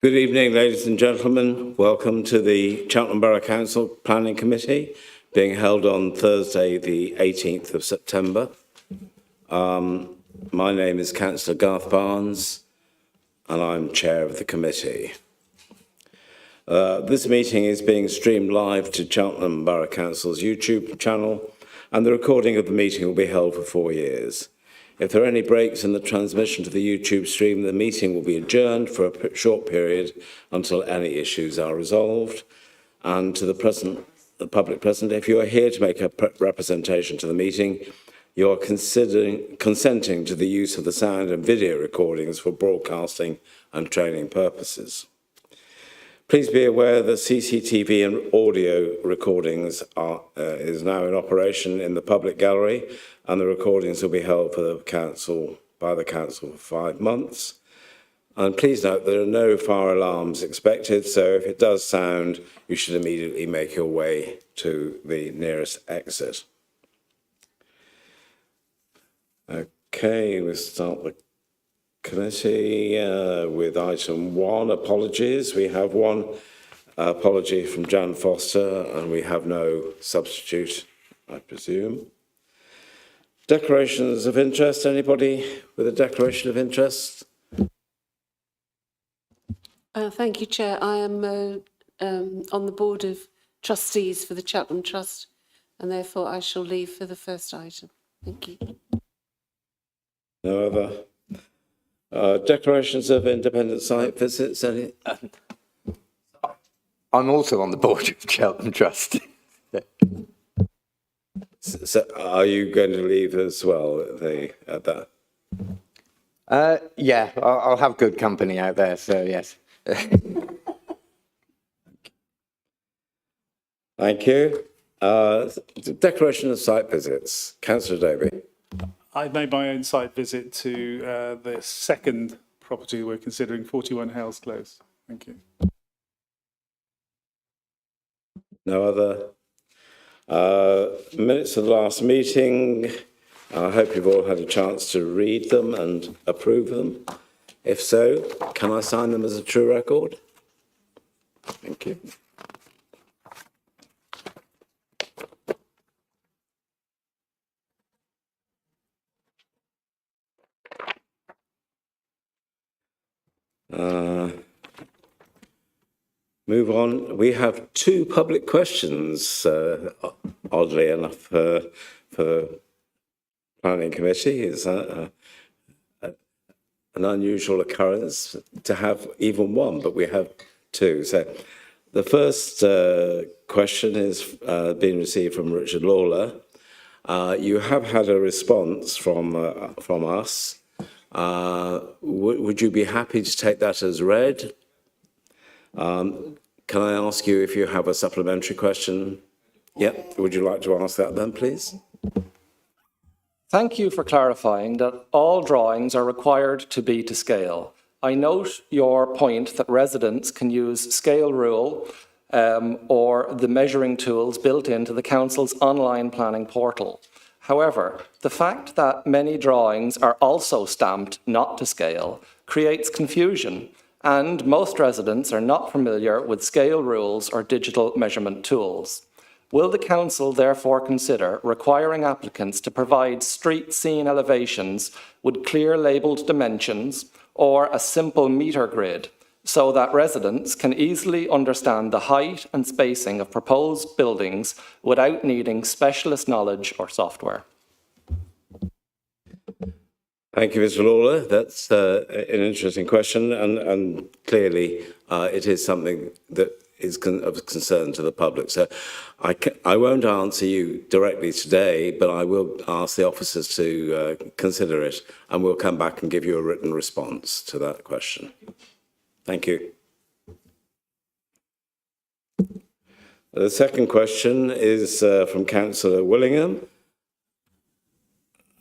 Good evening, ladies and gentlemen. Welcome to the Cheltenham Borough Council Planning Committee, being held on Thursday, the 18th of September. My name is Councillor Garth Barnes, and I'm chair of the committee. This meeting is being streamed live to Cheltenham Borough Council's YouTube channel, and the recording of the meeting will be held for 4 years. If there are any breaks in the transmission to the YouTube stream, the meeting will be adjourned for a short period until any issues are resolved. And to the public present, if you are here to make a representation to the meeting, you are consenting to the use of the sound and video recordings for broadcasting and training purposes. Please be aware that CCTV and audio recordings is now in operation in the public gallery, and the recordings will be held by the council for 5 months. And please note there are no fire alarms expected, so if it does sound, you should immediately make your way to the nearest exit. Okay, we'll start the committee with item 1, apologies. We have one apology from Jan Foster, and we have no substitute, I presume. Declarations of interest. Anybody with a declaration of interest? Thank you, Chair. I am on the board of trustees for the Cheltenham Trust, and therefore I shall leave for the first item. Thank you. No other declarations of independent site visits. Any? I'm also on the board of Cheltenham Trust. So are you going to leave as well at that? Yeah, I'll have good company out there, so yes. Thank you. Declaration of site visits. Councillor Davey. I made my own site visit to the second property we're considering, 41 Hales Close. Thank you. No other minutes of the last meeting. I hope you've all had a chance to read them and approve them. If so, can I sign them as a true record? Thank you. Move on. We have 2 public questions, oddly enough, for the Planning Committee. It's an unusual occurrence to have even one, but we have 2. So the first question is being received from Richard Lawler. You have had a response from us. Would you be happy to take that as read? Can I ask you if you have a supplementary question? Yep. Would you like to ask that then, please? Thank you for clarifying that all drawings are required to be to scale. I note your point that residents can use scale rule or the measuring tools built into the council's online planning portal. However, the fact that many drawings are also stamped not to scale creates confusion, and most residents are not familiar with scale rules or digital measurement tools. Will the council therefore consider requiring applicants to provide street scene elevations with clear labelled dimensions or a simple metre grid so that residents can easily understand the height and spacing of proposed buildings without needing specialist knowledge or software? Thank you, Mr. Lawler. That's an interesting question, and clearly it is something that is of concern to the public. So I won't answer you directly today, but I will ask the officers to consider it, and we'll come back and give you a written response to that question. Thank you. The second question is from Councillor Willingham.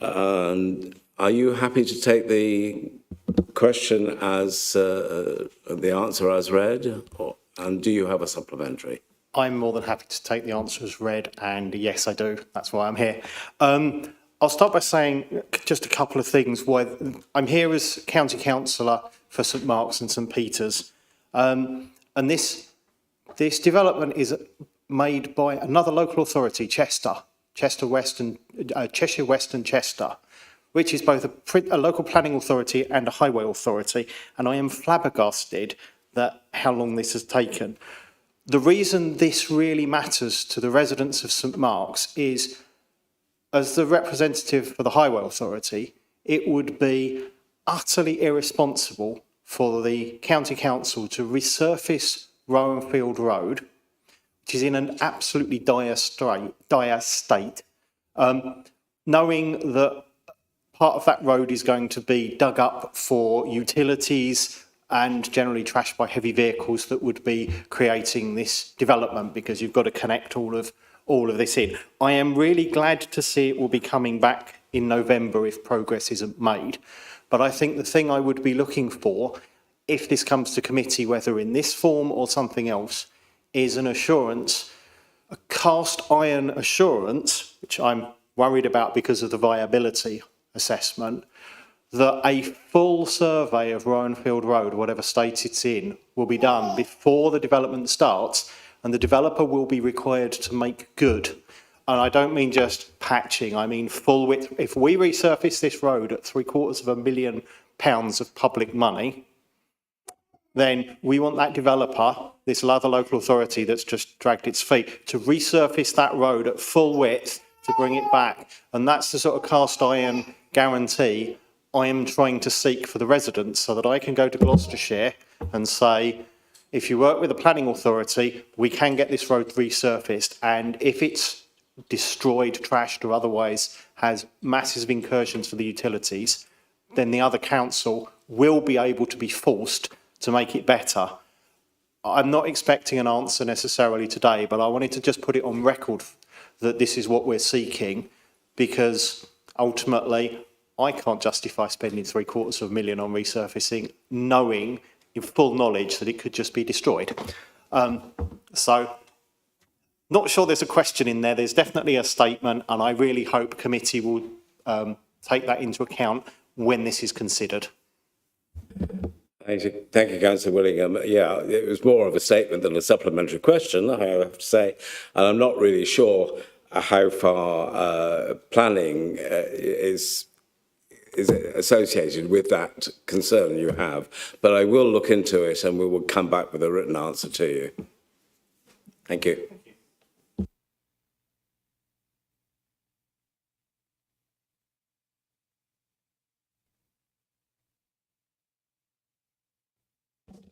And are you happy to take the question as the answer as read, and do you have a supplementary? I'm more than happy to take the answer as read, and yes, I do. That's why I'm here. I'll start by saying just a couple of things. I'm here as County Councillor for St Mark's and St Peters. And this development is made by another local authority, Cheshire West and Chester, which is both a local planning authority and a highway authority. And I am flabbergasted that how long this has taken. The reason this really matters to the residents of St Mark's is, as the representative for the highway authority, it would be utterly irresponsible for the county council to resurface Rowanfield Road, which is in an absolutely dire state, knowing that part of that road is going to be dug up for utilities and generally trashed by heavy vehicles that would be creating this development, because you've got to connect all of this in. I am really glad to see it will be coming back in November if progress isn't made. But I think the thing I would be looking for, if this comes to committee, whether in this form or something else, is an assurance, a cast iron assurance, which I'm worried about because of the viability assessment, that a full survey of Rowanfield Road, whatever state it's in, will be done before the development starts, and the developer will be required to make good. And I don't mean just patching, I mean full width. If we resurface this road at £750,000 of public money, then we want that developer, this other local authority that's just dragged its feet, to resurface that road at full width to bring it back. And that's the sort of cast iron guarantee I am trying to seek for the residents, so that I can go to Gloucestershire and say, if you work with the planning authority, we can get this road resurfaced. And if it's destroyed, trashed or otherwise has massive incursions for the utilities, then the other council will be able to be forced to make it better. I'm not expecting an answer necessarily today, but I wanted to just put it on record that this is what we're seeking, because ultimately I can't justify spending £750,000 on resurfacing, knowing in full knowledge that it could just be destroyed. So not sure there's a question in there. There's definitely a statement, and I really hope committee will take that into account when this is considered. Thank you, Councillor Willingham. Yeah, it was more of a statement than a supplementary question, I have to say. And I'm not really sure how far planning is associated with that concern you have. But I will look into it and we will come back with a written answer to you. Thank you.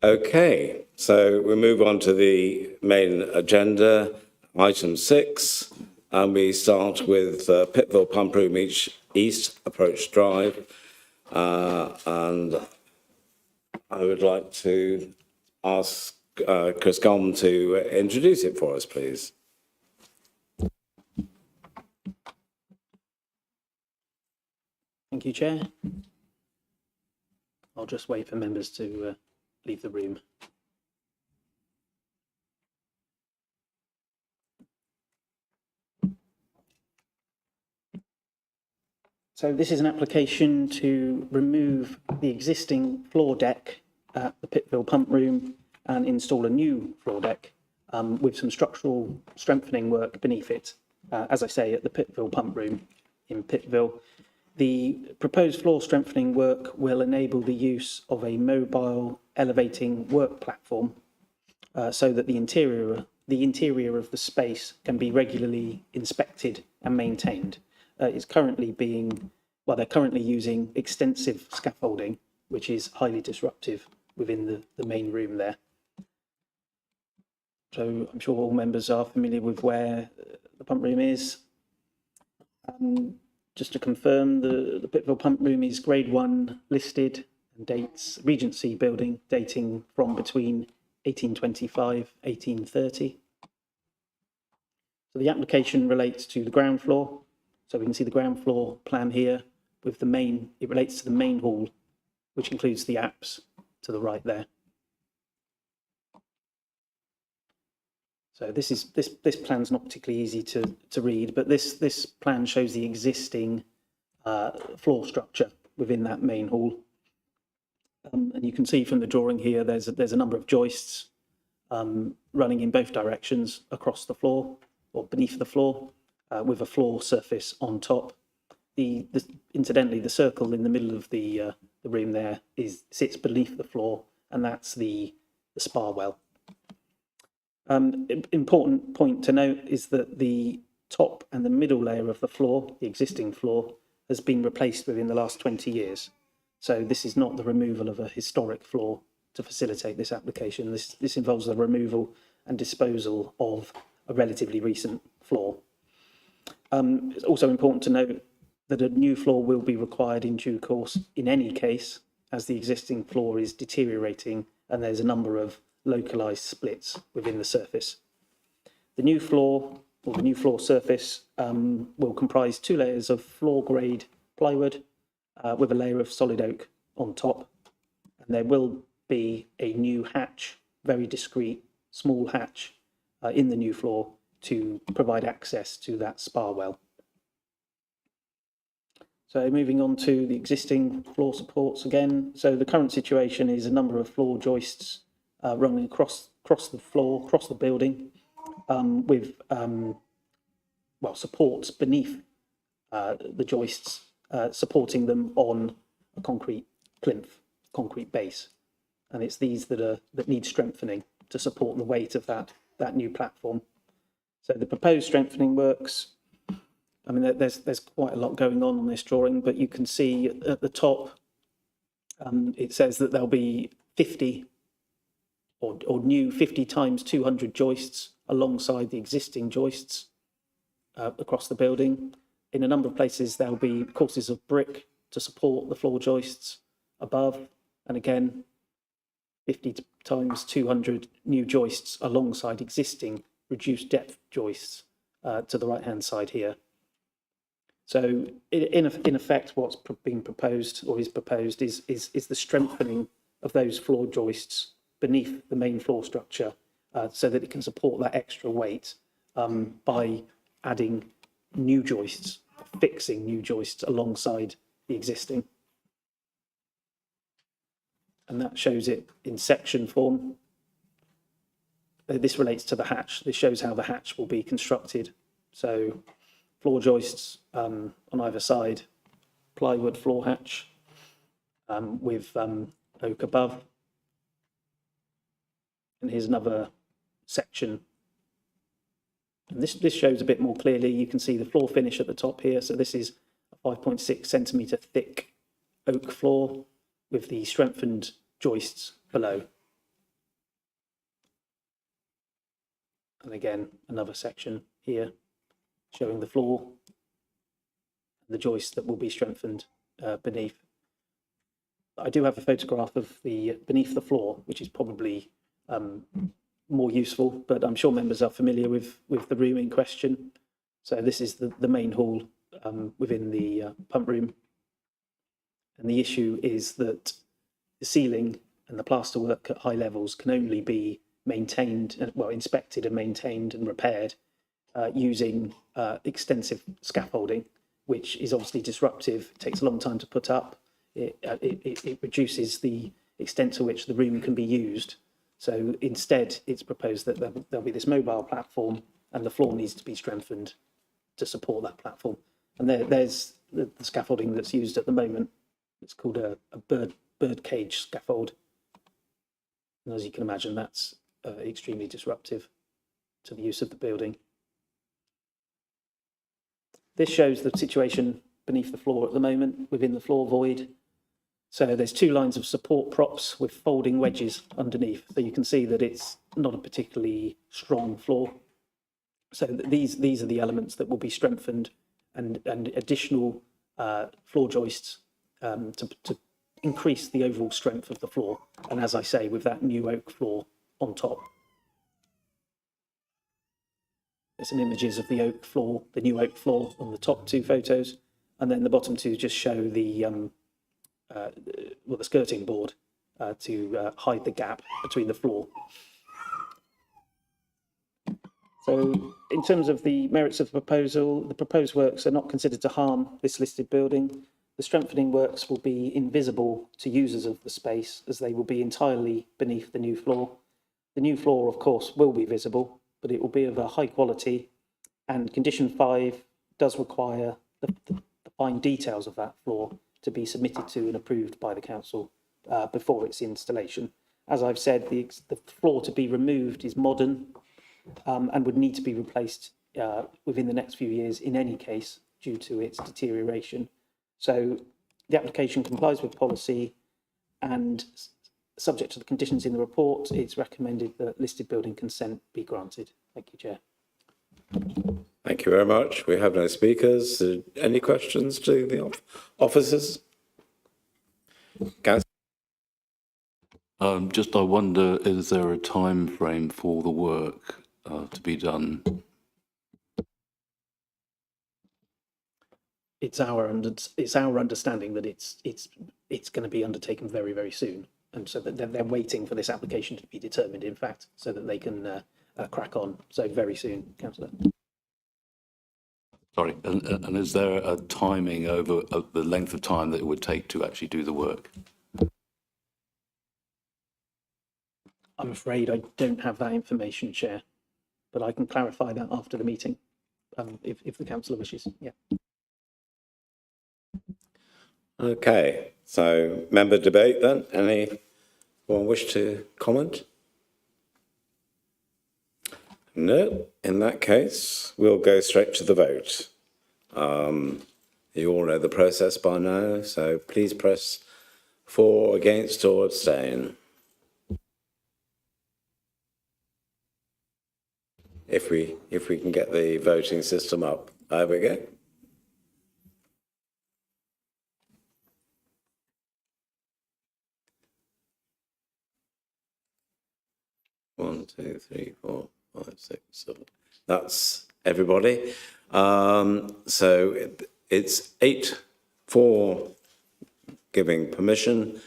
Okay, so we move on to the main agenda, item 6, and we start with Pittville Pump Room East Approach Drive, and I would like to ask Chris Gom to introduce it for us, please. Thank you, Chair. I'll just wait for members to leave the room. So this is an application to remove the existing floor deck at the Pittville Pump Room and install a new floor deck with some structural strengthening work beneath it, as I say, at the Pittville Pump Room in Pittville. The proposed floor strengthening work will enable the use of a mobile elevating work platform so that the interior of the space can be regularly inspected and maintained. It's currently they're currently using extensive scaffolding, which is highly disruptive within the main room there. So I'm sure all members are familiar with where the pump room is. Just to confirm, the Pittville Pump Room is Grade 1 listed and dates Regency building dating from between 1825, 1830. So the application relates to the ground floor. So we can see the ground floor plan here with it relates to the main hall, which includes the apse to the right there. So this plan's not particularly easy to read, but this plan shows the existing floor structure within that main hall. And you can see from the drawing here, there's a number of joists running in both directions across the floor or beneath the floor, with a floor surface on top. Incidentally, the circle in the middle of the room there sits beneath the floor, and that's the spa well. Important point to note is that the top and the middle layer of the floor, the existing floor, has been replaced within the last 20 years. So this is not the removal of a historic floor to facilitate this application. This involves the removal and disposal of a relatively recent floor. It's also important to note that a new floor will be required in due course in any case, as the existing floor is deteriorating and there's a number of localised splits within the surface. The new floor, or the new floor surface, will comprise 2 layers of floor grade plywood with a layer of solid oak on top. And there will be a new hatch, very discreet, small hatch in the new floor to provide access to that spa well. So moving on to the existing floor supports again. So the current situation is a number of floor joists running across the floor, across the building, with supports beneath the joists, supporting them on a concrete plinth, concrete base. And it's these that need strengthening to support the weight of that new platform. So the proposed strengthening works, I mean, there's quite a lot going on this drawing, but you can see at the top, it says that there'll be 50 or new 50 times 200 joists alongside the existing joists across the building. In a number of places, there'll be courses of brick to support the floor joists above. And again, 50 times 200 new joists alongside existing reduced depth joists to the right-hand side here. So in effect, what's being proposed or is proposed is the strengthening of those floor joists beneath the main floor structure so that it can support that extra weight by adding new joists, fixing new joists alongside the existing. And that shows it in section form. This relates to the hatch. This shows how the hatch will be constructed. So floor joists on either side, plywood floor hatch with oak above. And here's another section. And this shows a bit more clearly. You can see the floor finish at the top here. So this is a 5.6 centimetre thick oak floor with the strengthened joists below. And again, another section here showing the floor, the joists that will be strengthened beneath. I do have a photograph of the beneath the floor, which is probably more useful, but I'm sure members are familiar with the room in question. So this is the main hall within the pump room. And the issue is that the ceiling and the plasterwork at high levels can only be maintained, well, inspected and maintained and repaired using extensive scaffolding, which is obviously disruptive. It takes a long time to put up. It reduces the extent to which the room can be used. So instead, it's proposed that there'll be this mobile platform and the floor needs to be strengthened to support that platform. And there's the scaffolding that's used at the moment. It's called a bird cage scaffold. And as you can imagine, that's extremely disruptive to the use of the building. This shows the situation beneath the floor at the moment, within the floor void. So there's 2 lines of support props with folding wedges underneath. So you can see that it's not a particularly strong floor. So these are the elements that will be strengthened and additional floor joists to increase the overall strength of the floor. And as I say, with that new oak floor on top. There's some images of the oak floor, the new oak floor on the top 2 photos. And then the bottom 2 just show the skirting board to hide the gap between the floor. So in terms of the merits of the proposal, the proposed works are not considered to harm this listed building. The strengthening works will be invisible to users of the space as they will be entirely beneath the new floor. The new floor, of course, will be visible, but it will be of a high quality, and condition 5 does require the fine details of that floor to be submitted to and approved by the council before its installation. As I've said, the floor to be removed is modern and would need to be replaced within the next few years in any case due to its deterioration. So the application complies with policy, and subject to the conditions in the report, it's recommended that listed building consent be granted. Thank you, Chair. Thank you very much. We have no speakers. Any questions to the officers? Councillor? Just I wonder, is there a time frame for the work to be done? It's our understanding that it's going to be undertaken very, very soon, and so that they're waiting for this application to be determined, in fact, so that they can crack on. So very soon, Councillor. Sorry, and is there a timing over the length of time that it would take to actually do the work? I'm afraid I don't have that information, Chair, but I can clarify that after the meeting, if the councillor wishes. Yeah. Okay, so member debate then. Anyone wish to comment? No, in that case, we'll go straight to the vote. You all know the process by now, so please press for, against, or abstain. If we can get the voting system up. There we go. One, two, three, 4, 5, 6, 7. That's everybody. So it's 8 for giving permission,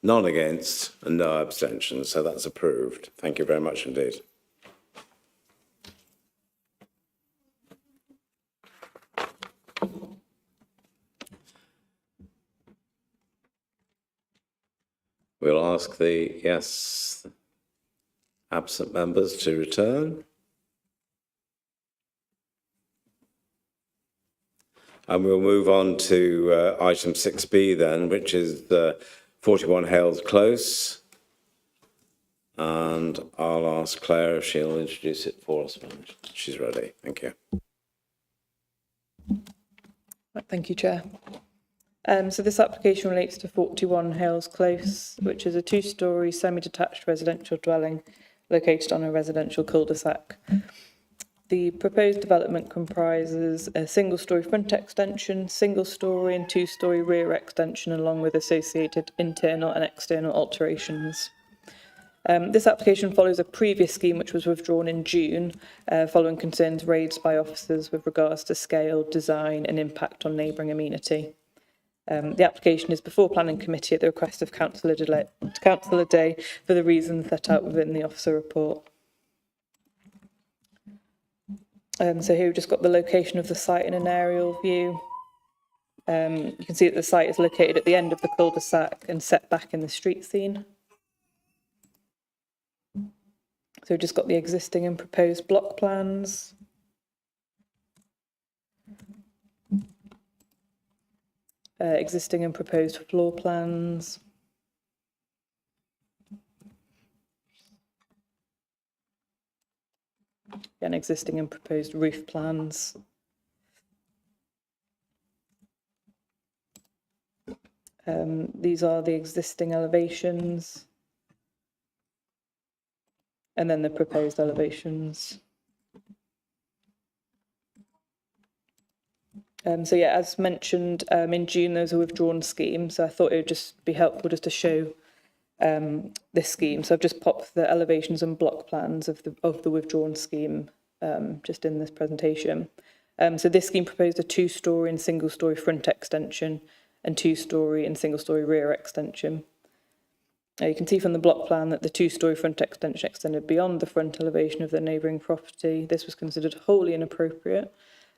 none against, and no abstentions. So that's approved. Thank you very much indeed. We'll ask the absent members to return. And we'll move on to item 6B then, which is the 41 Hales Close. And I'll ask Claire if she'll introduce it for us when she's ready. Thank you. Thank you, Chair. So this application relates to 41 Hales Close, which is a 2-storey semi-detached residential dwelling located on a residential cul-de-sac. The proposed development comprises a single-storey front extension, single-storey and 2-storey rear extension, along with associated internal and external alterations. This application follows a previous scheme which was withdrawn in June, following concerns raised by officers with regards to scale, design and impact on neighbouring amenity. The application is before Planning Committee at the request of Councillor Day for the reasons set out within the officer report. So here we've just got the location of the site in an aerial view. You can see that the site is located at the end of the cul-de-sac and set back in the street scene. So we've just got the existing and proposed block plans. Existing and proposed floor plans. And existing and proposed roof plans. These are the existing elevations. And then the proposed elevations. So yeah, as mentioned, in June there was a withdrawn scheme, so I thought it would just be helpful just to show this scheme. So I've just popped the elevations and block plans of the withdrawn scheme just in this presentation. So this scheme proposed a 2-storey and single-storey front extension and 2-storey and single-storey rear extension. You can see from the block plan that the 2-storey front extension extended beyond the front elevation of the neighbouring property. This was considered wholly inappropriate.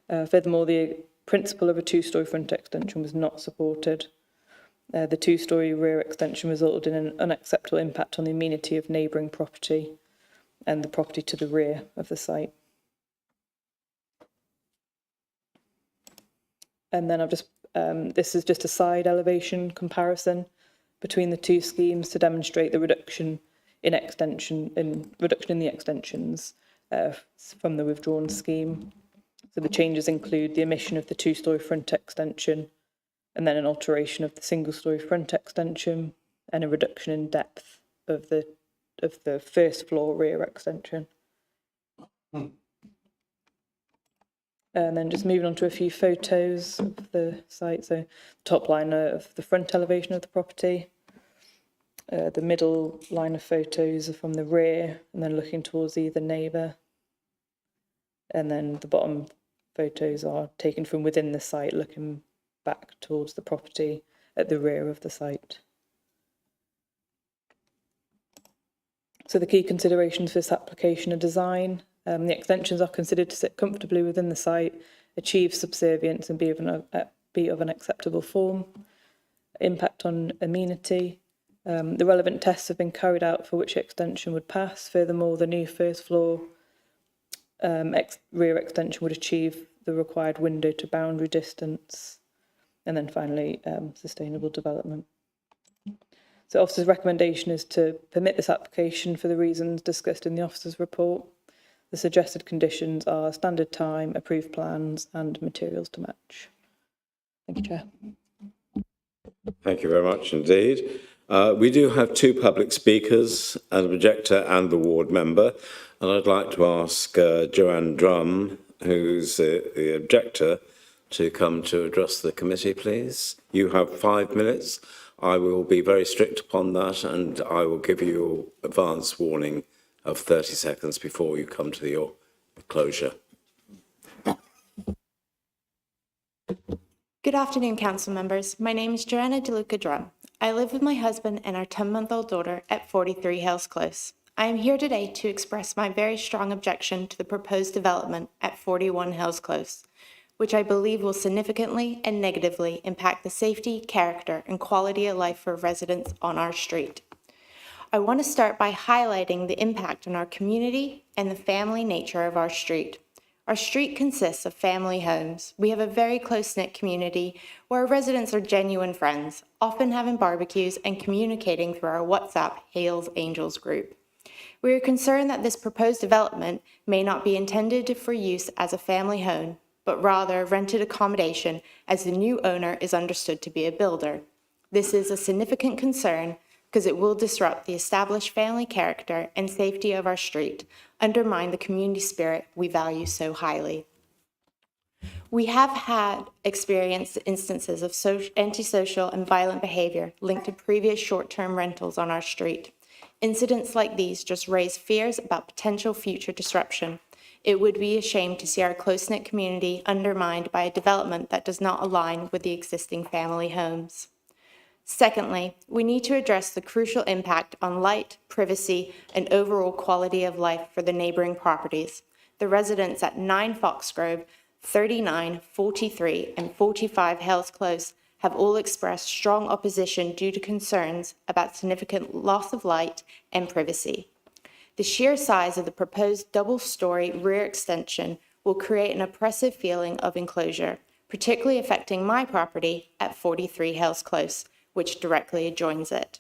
Furthermore, the principle of a two-storey front extension was not supported. The two-storey rear extension resulted in an unacceptable impact on the amenity of neighbouring property and the property to the rear of the site. And then this is just a side elevation comparison between the two schemes to demonstrate the reduction in the extensions from the withdrawn scheme. So the changes include the omission of the two-storey front extension, and then an alteration of the single-storey front extension, and a reduction in depth of the first floor rear extension. And then just moving on to a few photos of the site. So top line of the front elevation of the property. The middle line of photos are from the rear and then looking towards either neighbour. And then the bottom photos are taken from within the site, looking back towards the property at the rear of the site. So the key considerations for this application are design. The extensions are considered to sit comfortably within the site, achieve subservience and be of an acceptable form. Impact on amenity. The relevant tests have been carried out for which extension would pass. Furthermore, the new first floor rear extension would achieve the required window to boundary distance. And then finally, sustainable development. So the officer's recommendation is to permit this application for the reasons discussed in the officer's report. The suggested conditions are standard time, approved plans and materials to match. Thank you, Chair. Thank you very much indeed. We do have two public speakers, an objector and the ward member. And I'd like to ask Joanne Drum, who's the objector, to come to address the committee, please. You have 5 minutes. I will be very strict upon that, and I will give you advance warning of 30 seconds before you come to your closure. Good afternoon, council members. My name is Joanna DeLuca Drum. I live with my husband and our 10-month-old daughter at 43 Hales Close. I am here today to express my very strong objection to the proposed development at 41 Hales Close, which I believe will significantly and negatively impact the safety, character, and quality of life for residents on our street. I want to start by highlighting the impact on our community and the family nature of our street. Our street consists of family homes. We have a very close-knit community where our residents are genuine friends, often having barbecues and communicating through our WhatsApp Hales Angels group. We are concerned that this proposed development may not be intended for use as a family home, but rather rented accommodation as the new owner is understood to be a builder. This is a significant concern because it will disrupt the established family character and safety of our street, undermine the community spirit we value so highly. We have had experienced instances of antisocial and violent behavior linked to previous short-term rentals on our street. Incidents like these just raise fears about potential future disruption. It would be a shame to see our close-knit community undermined by a development that does not align with the existing family homes. Secondly, we need to address the crucial impact on light, privacy, and overall quality of life for the neighboring properties. The residents at 9 Foxgrove, 39, 43, and 45 Hales Close have all expressed strong opposition due to concerns about significant loss of light and privacy. The sheer size of the proposed double-story rear extension will create an oppressive feeling of enclosure, particularly affecting my property at 43 Hales Close, which directly adjoins it.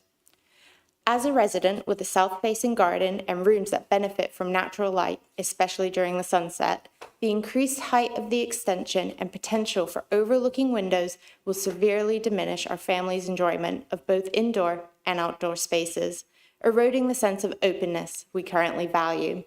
As a resident with a south-facing garden and rooms that benefit from natural light, especially during the sunset, the increased height of the extension and potential for overlooking windows will severely diminish our family's enjoyment of both indoor and outdoor spaces, eroding the sense of openness we currently value.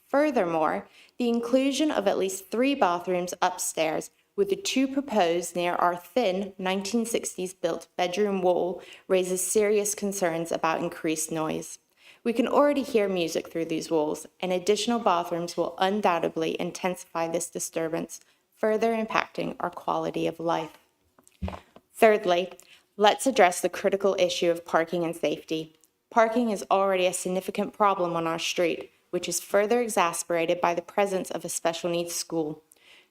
Furthermore, the inclusion of at least 3 bathrooms upstairs with the 2 proposed near our thin 1960s built bedroom wall raises serious concerns about increased noise. We can already hear music through these walls, and additional bathrooms will undoubtedly intensify this disturbance, further impacting our quality of life. Thirdly, let's address the critical issue of parking and safety. Parking is already a significant problem on our street, which is further exacerbated by the presence of a special needs school.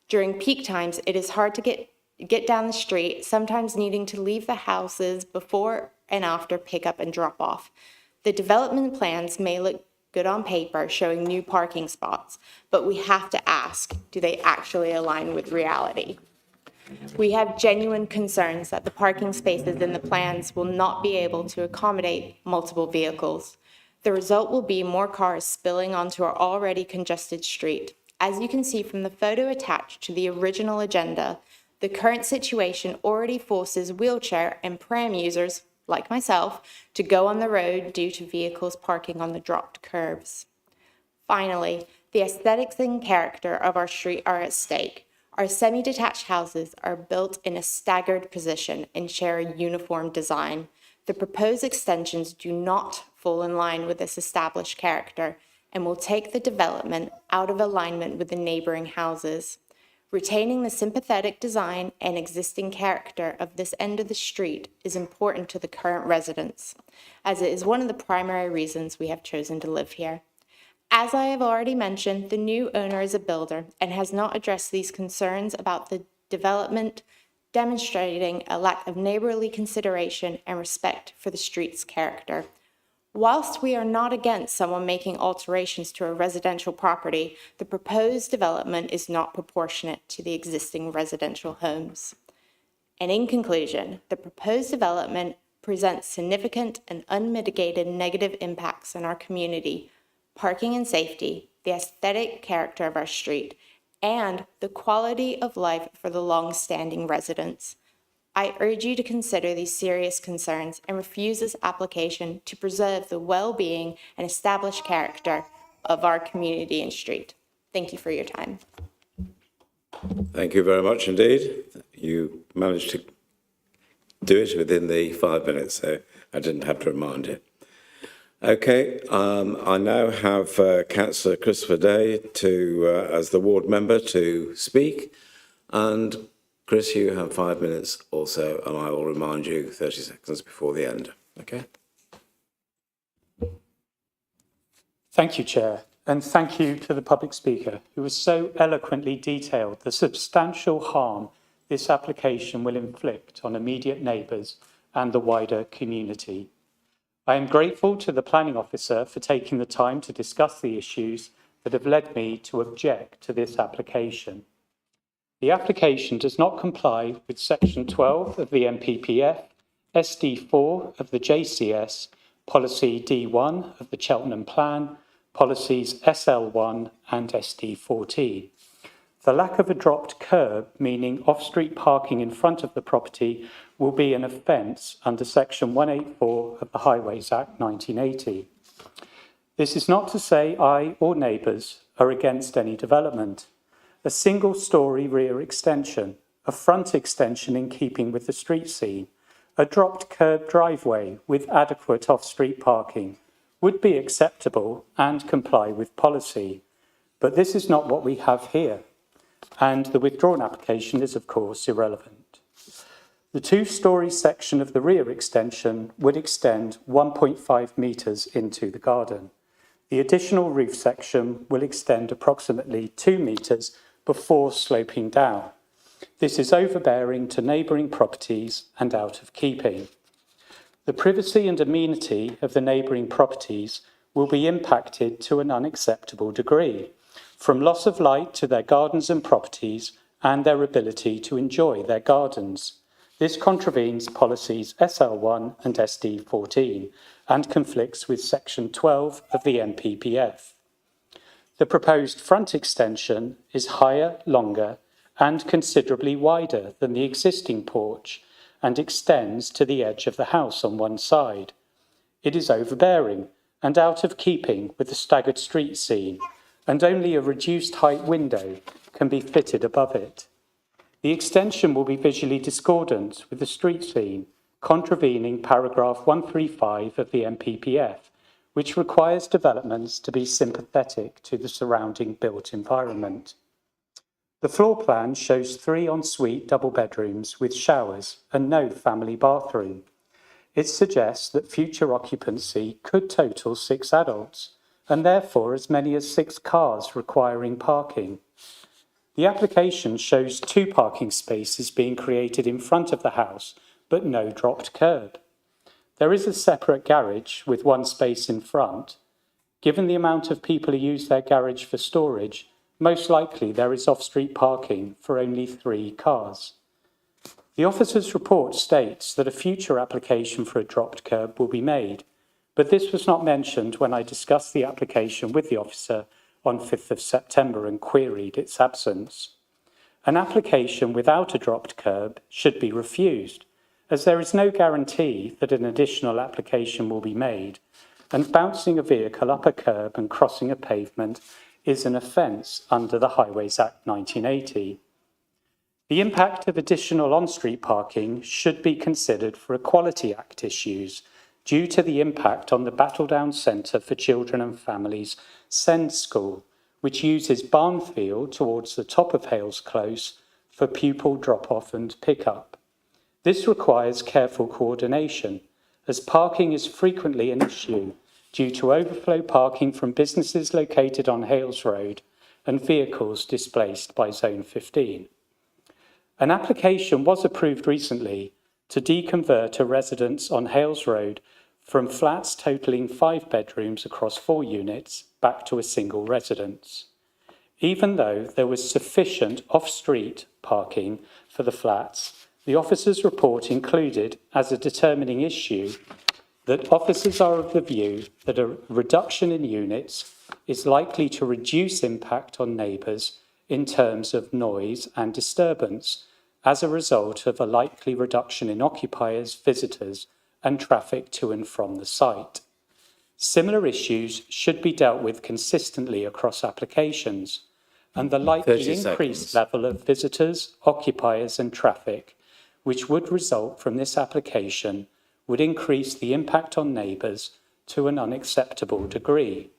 During peak times, it is hard to get get down the street, sometimes needing to leave the houses before and after pickup and drop off. The development plans may look good on paper, showing new parking spots, but we have to ask, do they actually align with reality? We have genuine concerns that the parking spaces in the plans will not be able to accommodate multiple vehicles. The result will be more cars spilling onto our already congested street. As you can see from the photo attached to the original agenda, the current situation already forces wheelchair and pram users, like myself, to go on the road due to vehicles parking on the dropped curbs. Finally, the aesthetics and character of our street are at stake. Our semi-detached houses are built in a staggered position and share a uniform design. The proposed extensions do not fall in line with this established character and will take the development out of alignment with the neighboring houses. Retaining the sympathetic design and existing character of this end of the street is important to the current residents, as it is one of the primary reasons we have chosen to live here. As I have already mentioned, the new owner is a builder and has not addressed these concerns about the development, demonstrating a lack of neighborly consideration and respect for the street's character. Whilst we are not against someone making alterations to a residential property, the proposed development is not proportionate to the existing residential homes. And in conclusion, the proposed development presents significant and unmitigated negative impacts on our community, parking and safety, the aesthetic character of our street, and the quality of life for the long-standing residents. I urge you to consider these serious concerns and refuse this application to preserve the well-being and established character of our community and street. Thank you for your time. Thank you very much indeed. You managed to do it within the 5 minutes, so I didn't have to remind you. Okay, I now have Councillor Christopher Day as the ward member to speak, and Chris, you have 5 minutes also, and I will remind you 30 seconds before the end. Okay? Thank you, Chair, and thank you to the public speaker who has so eloquently detailed the substantial harm this application will inflict on immediate neighbours and the wider community. I am grateful to the planning officer for taking the time to discuss the issues that have led me to object to this application. The application does not comply with Section 12 of the NPPF, SD4 of the JCS, Policy D1 of the Cheltenham Plan, Policies SL1 and SD14. The lack of a dropped curb, meaning off-street parking in front of the property, will be an offence under Section 184 of the Highways Act 1980. This is not to say I or neighbours are against any development. A single-storey rear extension, a front extension in keeping with the street scene, a dropped curb driveway with adequate off-street parking would be acceptable and comply with policy. But this is not what we have here, and the withdrawn application is, of course, irrelevant. The two-storey section of the rear extension would extend 1.5 metres into the garden. The additional roof section will extend approximately 2 metres before sloping down. This is overbearing to neighbouring properties and out of keeping. The privacy and amenity of the neighbouring properties will be impacted to an unacceptable degree, from loss of light to their gardens and properties and their ability to enjoy their gardens. This contravenes policies SL1 and SD14 and conflicts with Section 12 of the NPPF. The proposed front extension is higher, longer, and considerably wider than the existing porch and extends to the edge of the house on one side. It is overbearing and out of keeping with the staggered street scene, and only a reduced height window can be fitted above it. The extension will be visually discordant with the street scene, contravening paragraph 135 of the NPPF, which requires developments to be sympathetic to the surrounding built environment. The floor plan shows 3 ensuite double bedrooms with showers and no family bathroom. It suggests that future occupancy could total 6 adults, and therefore as many as 6 cars requiring parking. The application shows 2 parking spaces being created in front of the house, but no dropped curb. There is a separate garage with 1 space in front. Given the amount of people who use their garage for storage, most likely there is off-street parking for only 3 cars. The officer's report states that a future application for a dropped curb will be made, but this was not mentioned when I discussed the application with the officer on 5th of September and queried its absence. An application without a dropped curb should be refused, as there is no guarantee that an additional application will be made, and bouncing a vehicle up a curb and crossing a pavement is an offence under the Highways Act 1980. The impact of additional on-street parking should be considered for Equality Act issues due to the impact on the Battledown Centre for Children and Families SEND School, which uses Barnfield towards the top of Hales Close for pupil drop-off and pick-up. This requires careful coordination, as parking is frequently an issue due to overflow parking from businesses located on Hales Road and vehicles displaced by Zone 15. An application was approved recently to deconvert a residence on Hales Road from flats totalling 5 bedrooms across 4 units back to a single residence. Even though there was sufficient off-street parking for the flats, the officer's report included as a determining issue that officers are of the view that a reduction in units is likely to reduce impact on neighbours in terms of noise and disturbance as a result of a likely reduction in occupiers, visitors, and traffic to and from the site. Similar issues should be dealt with consistently across applications, and the likely increased level of visitors, occupiers, and traffic, which would result from this application, would increase the impact on neighbours to an unacceptable degree.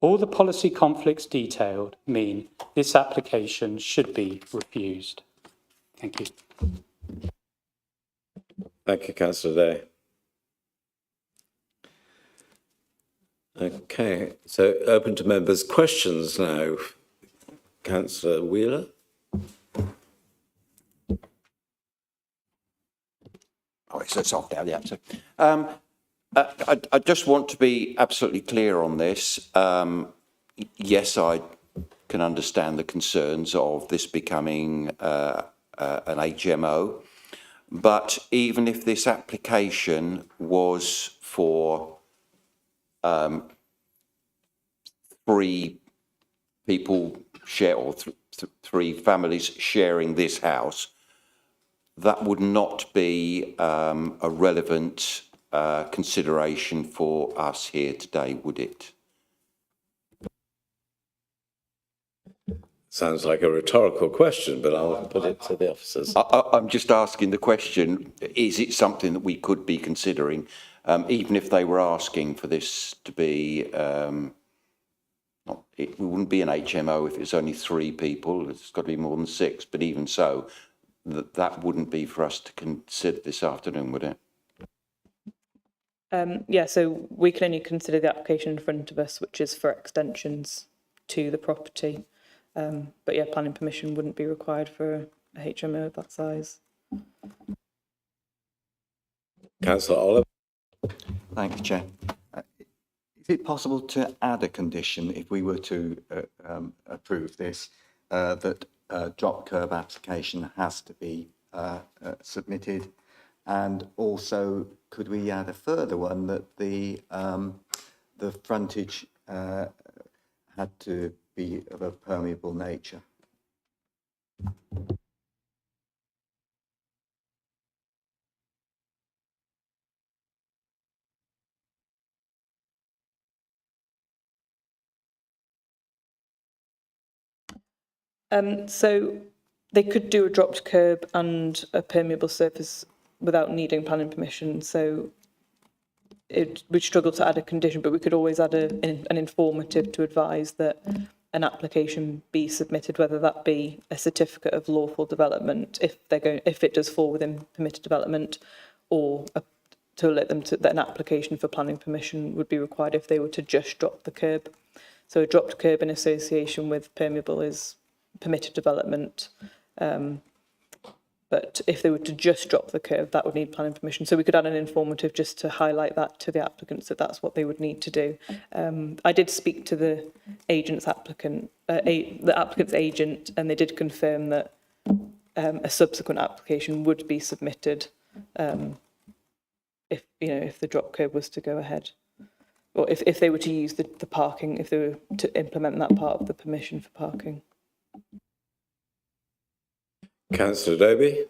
All the policy conflicts detailed mean this application should be refused. Thank you. Thank you, Councillor Day. Okay, so open to members' questions now. Councillor Wheeler. Oh, it's a soft out, yeah. So, I just want to be absolutely clear on this. Yes, I can understand the concerns of this becoming an HMO, but even if this application was for 3 people share or 3 families sharing this house, that would not be a relevant consideration for us here today, would it? Sounds like a rhetorical question, but I'll put it to the officers. I'm just asking the question, is it something that we could be considering, even if they were asking for this to be, it wouldn't be an HMO if it's only 3 people, it's got to be more than 6, but even so, that wouldn't be for us to consider this afternoon, would it? Yeah, so we can only consider the application in front of us, which is for extensions to the property. But yeah, planning permission wouldn't be required for a HMO of that size. Councillor Oliver. Thank you, Chair. Is it possible to add a condition, if we were to approve this, that a drop curb application has to be submitted? And also, could we add a further one that the frontage had to be of a permeable nature? So they could do a dropped curb and a permeable surface without needing planning permission. So we'd struggle to add a condition, but we could always add an informative to advise that an application be submitted, whether that be a certificate of lawful development if it does fall within permitted development, or to alert them that an application for planning permission would be required if they were to just drop the curb. So a dropped curb in association with permeable is permitted development. But if they were to just drop the curb, that would need planning permission. So we could add an informative just to highlight that to the applicants, that that's what they would need to do. I did speak to the applicant's agent, and they did confirm that a subsequent application would be submitted if the drop curb was to go ahead, or if they were to use the parking, if they were to implement that part of the permission for parking. Councillor Dobie?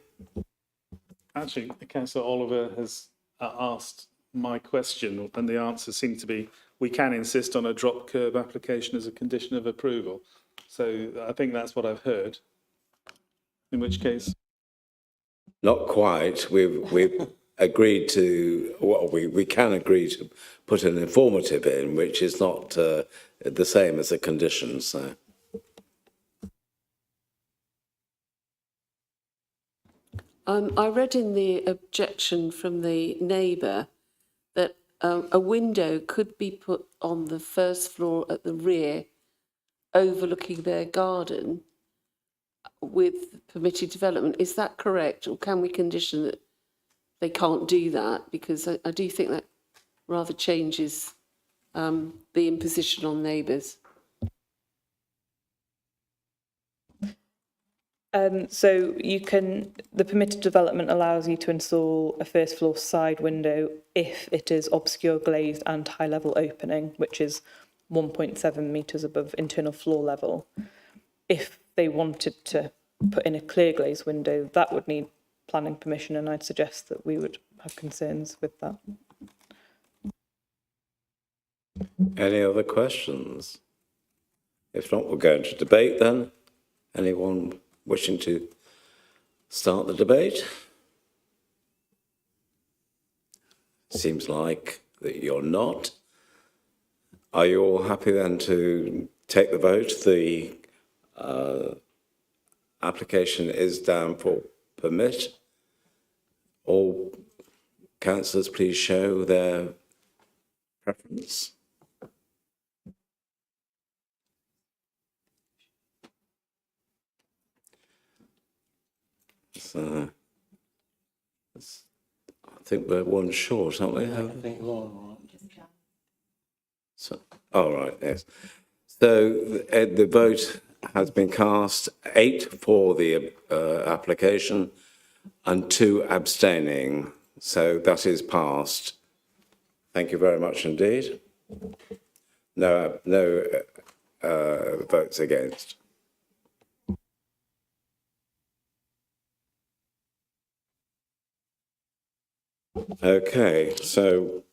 Actually, Councillor Oliver has asked my question, and the answer seemed to be we can insist on a drop curb application as a condition of approval. So I think that's what I've heard. In which case, Not quite. We've agreed to, well, we can agree to put an informative in, which is not the same as a condition, so. I read in the objection from the neighbour that a window could be put on the first floor at the rear, overlooking their garden with permitted development. Is that correct? Or can we condition that they can't do that? Because I do think that rather changes the imposition on neighbours. So the permitted development allows you to install a first floor side window if it is obscure glazed and high level opening, which is 1.7 metres above internal floor level. If they wanted to put in a clear glazed window, that would need planning permission, and I'd suggest that we would have concerns with that. Any other questions? If not, we'll go into debate then. Anyone wishing to start the debate? Seems like that you're not. Are you all happy then to take the vote? The application is down for permit. All councillors please show their preference. So, I think we're one short, aren't we? I think we're right. So, right, yes. So the vote has been cast, 8 for the application and 2 abstaining. So that is passed. Thank you very much indeed. No votes against. Okay, so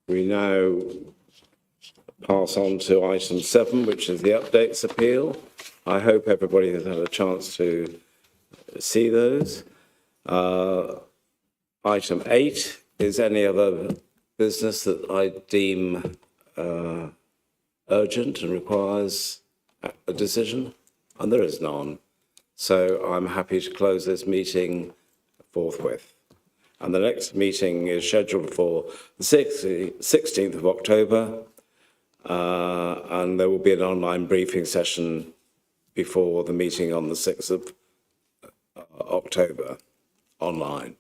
we now pass on to item 7, which is the updates appeal. I hope everybody has had a chance to see those. Item 8 is any other business that I deem urgent and requires a decision, and there is none. So I'm happy to close this meeting forthwith. And the next meeting is scheduled for the 16th of October, and there will be an online briefing session before the meeting on the 6th of October online.